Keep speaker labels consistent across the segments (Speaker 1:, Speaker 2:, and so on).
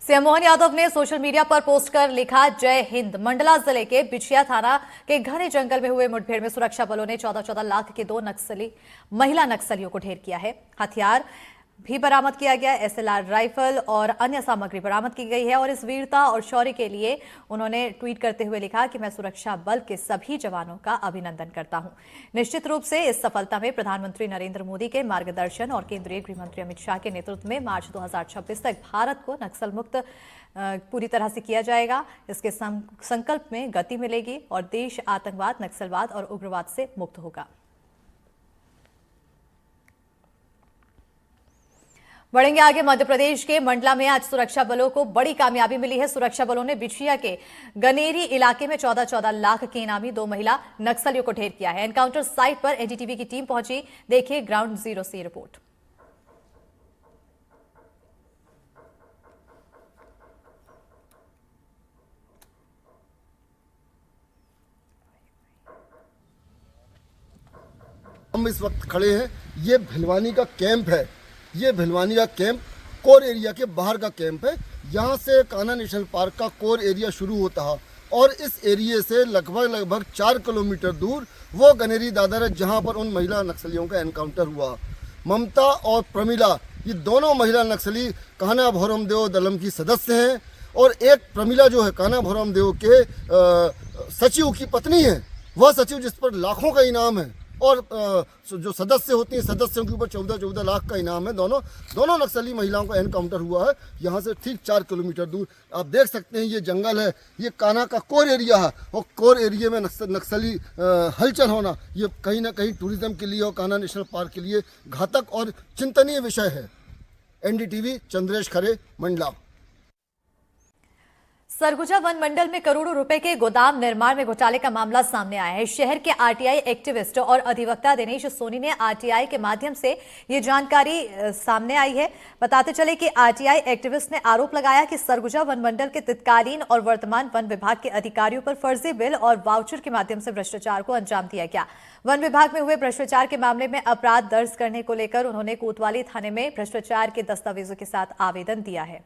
Speaker 1: CM Mohan Yadav ने social media पर post कर लिखा, जय हिंद। मंडला जिले के बिछिया थाना के घने जंगल में हुए मुठभेड़ में सुरक्षा बलों ने 14-14 लाख के 2 महिला नक्सलियों को ढेर किया है। हथियार भी बरामद किया गया, एसएलआर राइफल और अन्य सामग्री बरामद की गई है। और इस वीरता और शौर्य के लिए उन्होंने ट्वीट करते हुए लिखा कि मैं सुरक्षा बल के सभी जवानों का अभिनंदन करता हूं। निश्चित रूप से इस सफलता में प्रधानमंत्री नरेंद्र मोदी के मार्गदर्शन और केंद्रीय गृह मंत्री अमित शाह के नेतृत्व में मार्च 2026 तक भारत को नक्सल मुक्त पूरी तरह से किया जाएगा। इसके संकल्प में गति मिलेगी और देश आतंकवाद, नक्सलवाद और उग्रवाद से मुक्त होगा। बढ़ेंगे आगे। मध्य प्रदेश के मंडला में आज सुरक्षा बलों को बड़ी कामयाबी मिली है। सुरक्षा बलों ने बिछिया के गनेरी इलाके में 14-14 लाख के इनामी 2 महिला नक्सलियों को ढेर किया है। एनकाउंटर साइट पर एनडीटीवी की टीम पहुंची। देखिए ग्राउंड जीरो से रिपोर्ट।
Speaker 2: हम इस वक्त खड़े हैं, ये भिलवानी का कैंप है। ये भिलवानी का कैंप कोर एरिया के बाहर का कैंप है। यहाँ से कान्हा नेशनल पार्क का कोर एरिया शुरू होता है और इस एरिया से लगभग 4 किलोमीटर दूर वो गनेरी दादर है जहाँ पर उन महिला नक्सलियों का एनकाउंटर हुआ। ममता और प्रमिला, ये दोनों महिला नक्सली कान्हा भैरव देव दलम की सदस्य हैं और एक प्रमिला जो है कान्हा भैरव देव के सचिव की पत्नी है। वह सचिव जिस पर लाखों का इनाम है और जो सदस्य होती हैं, सदस्यों के ऊपर 14-14 लाख का इनाम है। दोनों नक्सली महिलाओं का एनकाउंटर हुआ है यहाँ से ठीक 4 किलोमीटर दूर। आप देख सकते हैं ये जंगल है, ये कान्हा का कोर एरिया है और कोर एरिया में नक्सली हलचल होना ये कहीं ना कहीं टूरिज्म के लिए और कान्हा नेशनल पार्क के लिए घातक और चिंतनीय विषय है। एनडीटीवी, चंद्रेश खरे, मंडला।
Speaker 1: सरगुजा वन मंडल में करोड़ों रुपए के गोदाम निर्माण में घोटाले का मामला सामने आया है। शहर के आरटीआई एक्टिविस्ट और अधिवक्ता दिनेश सोनी ने आरटीआई के माध्यम से ये जानकारी सामने आई है। बताते चले कि आरटीआई एक्टिविस्ट ने आरोप लगाया कि सरगुजा वन मंडल के तत्कालीन और वर्तमान वन विभाग के अधिकारियों पर फर्जी बिल और वाउचर के माध्यम से भ्रष्टाचार को अंजाम दिया गया। वन विभाग में हुए भ्रष्टाचार के मामले में अपराध दर्ज करने को लेकर उन्होंने कोतवाली थाने में भ्रष्टाचार के दस्तावेजों के साथ आवेदन दिया है।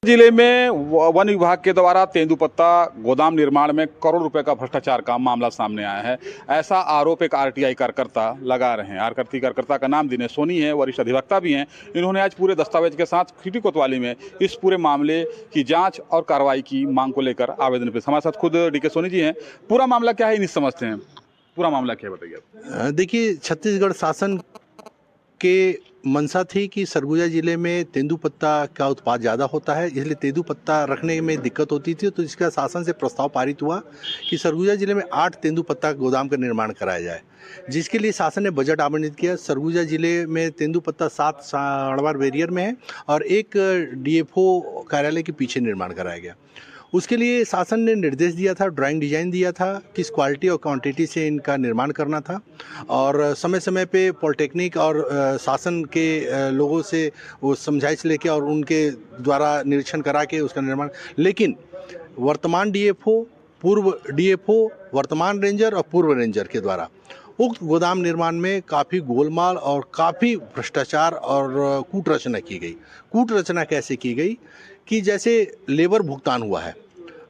Speaker 3: जिले में वन विभाग के द्वारा तेंदुपत्ता गोदाम निर्माण में करोड़ रुपए का भ्रष्टाचार का मामला सामने आया है। ऐसा आरोप एक आरटीआई कार्यकर्ता लगा रहे हैं। आरटीआई कार्यकर्ता का नाम दिनेश सोनी है, वरिष्ठ अधिवक्ता भी हैं। इन्होंने आज पूरे दस्तावेज के साथ सिटी कोतवाली में इस पूरे मामले की जांच और कार्रवाई की मांग को लेकर आवेदन पेश। हमारे साथ खुद डीके सोनी जी हैं। पूरा मामला क्या है, नहीं समझते हैं, पूरा मामला क्या है बताइए।
Speaker 4: देखिए, छत्तीसगढ़ शासन के मंशा थी कि सरगुजा जिले में तेंदुपत्ता का उत्पाद ज़्यादा होता है, इसलिए तेंदुपत्ता रखने में दिक्कत होती थी। तो इसका शासन से प्रस्ताव पारित हुआ कि सरगुजा जिले में 8 तेंदुपत्ता गोदाम का निर्माण कराया जाए, जिसके लिए शासन ने बजट आवंटित किया। सरगुजा जिले में तेंदुपत्ता 7 साड़वार बैरियर में है और एक डीएफओ कार्यालय के पीछे निर्माण कराया गया। उसके लिए शासन ने निर्देश दिया था, ड्राइंग डिजाइन दिया था, किस क्वालिटी और क्वांटिटी से इनका निर्माण करना था और समय समय पे पॉलिटेक्निक और शासन के लोगों से वो समझाइश लेके और उनके द्वारा निरीक्षण करा के उसका निर्माण। लेकिन वर्तमान डीएफओ, पूर्व डीएफओ, वर्तमान रेंजर और पूर्व रेंजर के द्वारा उक्त गोदाम निर्माण में काफ़ी गोलमाल और काफ़ी भ्रष्टाचार और कूटरचना की गई। कूटरचना कैसे की गई कि जैसे लेबर भुगतान हुआ है,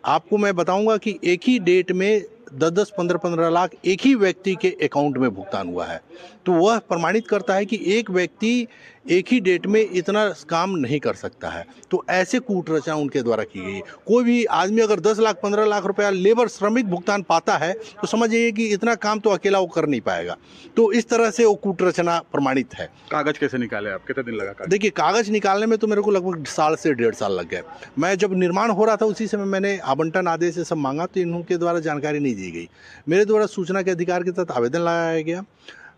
Speaker 4: आपको मैं बताऊंगा कि एक ही डेट में 10-10, 15-15 लाख एक ही व्यक्ति के अकाउंट में भुगतान हुआ है। तो वह प्रमाणित करता है कि एक व्यक्ति एक ही डेट में इतना काम नहीं कर सकता है। तो ऐसे कूटरचना उनके द्वारा की गई। कोई भी आदमी अगर 10 लाख 15 लाख रुपया लेबर श्रमिक भुगतान पाता है तो समझिए कि इतना काम तो अकेला वो कर नहीं पाएगा। तो इस तरह से वो कूटरचना प्रमाणित है।
Speaker 3: कागज कैसे निकाले आप, कितने दिन लगा?
Speaker 4: देखिए, कागज निकालने में तो मेरे को लगभग 1 से 1.5 साल लग गए। मैं जब निर्माण हो रहा था उसी समय मैंने आवंटन आदेश से सब मांगा, तो इनके द्वारा जानकारी नहीं दी गई। मेरे द्वारा सूचना के अधिकार के तहत आवेदन लगाया गया,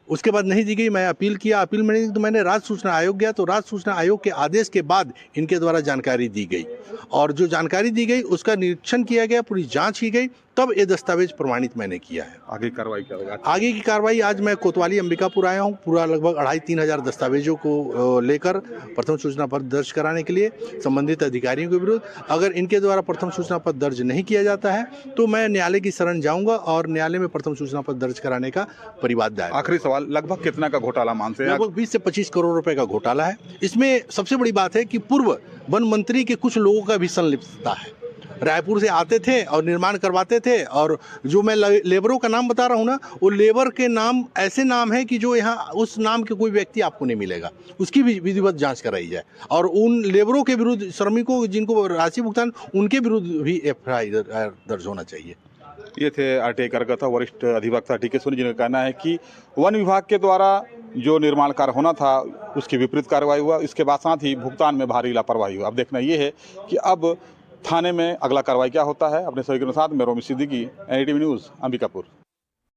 Speaker 4: उसके बाद नहीं दी गई। मैं अपील किया, अपील में नहीं तो मैंने राज्य सूचना आयोग गया, तो राज्य सूचना आयोग के आदेश के बाद इनके द्वारा जानकारी दी गई और जो जानकारी दी गई उसका निरीक्षण किया गया, पूरी जांच की गई। तब ये दस्तावेज प्रमाणित मैंने किया है।
Speaker 3: आगे की कार्रवाई क्या होगा?
Speaker 4: आगे की कार्रवाई, आज मैं कोतवाली अंबिकापुर आया हूँ, पूरा लगभग 2,500-3 हज़ार दस्तावेजों को लेकर प्रथम सूचना पत्र दर्ज कराने के लिए संबंधित अधिकारियों के विरुद्ध। अगर इनके द्वारा प्रथम सूचना पत्र दर्ज नहीं किया जाता है तो मैं न्यायालय की शरण जाऊंगा और न्यायालय में प्रथम सूचना पत्र दर्ज कराने का परिवाद दायर।
Speaker 3: आखिरी सवाल, लगभग कितना का घोटाला मानते हैं?
Speaker 4: लगभग 20 से 25 करोड़ रुपए का घोटाला है। इसमें सबसे बड़ी बात है कि पूर्व वन मंत्री के कुछ लोगों का भी संलिप्तता है। रायपुर से आते थे और निर्माण करवाते थे, और जो मैं लेबरों का नाम बता रहा हूँ ना, वो लेबर के नाम ऐसे नाम है कि जो यहाँ उस नाम के कोई व्यक्ति आपको नहीं मिलेगा। उसकी भी विधिवत जांच कराई जाए और उन लेबरों के विरुद्ध, श्रमिकों जिनको राशि भुगतान, उनके विरुद्ध भी FIR दर्ज होना चाहिए।
Speaker 3: ये थे आरटीआई कार्यकर्ता वरिष्ठ अधिवक्ता टीके सोनी, जिनका कहना है कि वन विभाग के द्वारा जो निर्माण कार्य होना था उसकी विपरीत कार्रवाई हुआ, इसके बाद साथ ही भुगतान में भारी लापरवाही हुआ। अब देखना ये है कि अब थाने में अगला कार्रवाई क्या होता है। अपने सहयोगियों के साथ मैं रोमी सिद्दीकी, NDTV न्यूज़, अंबिकापुर।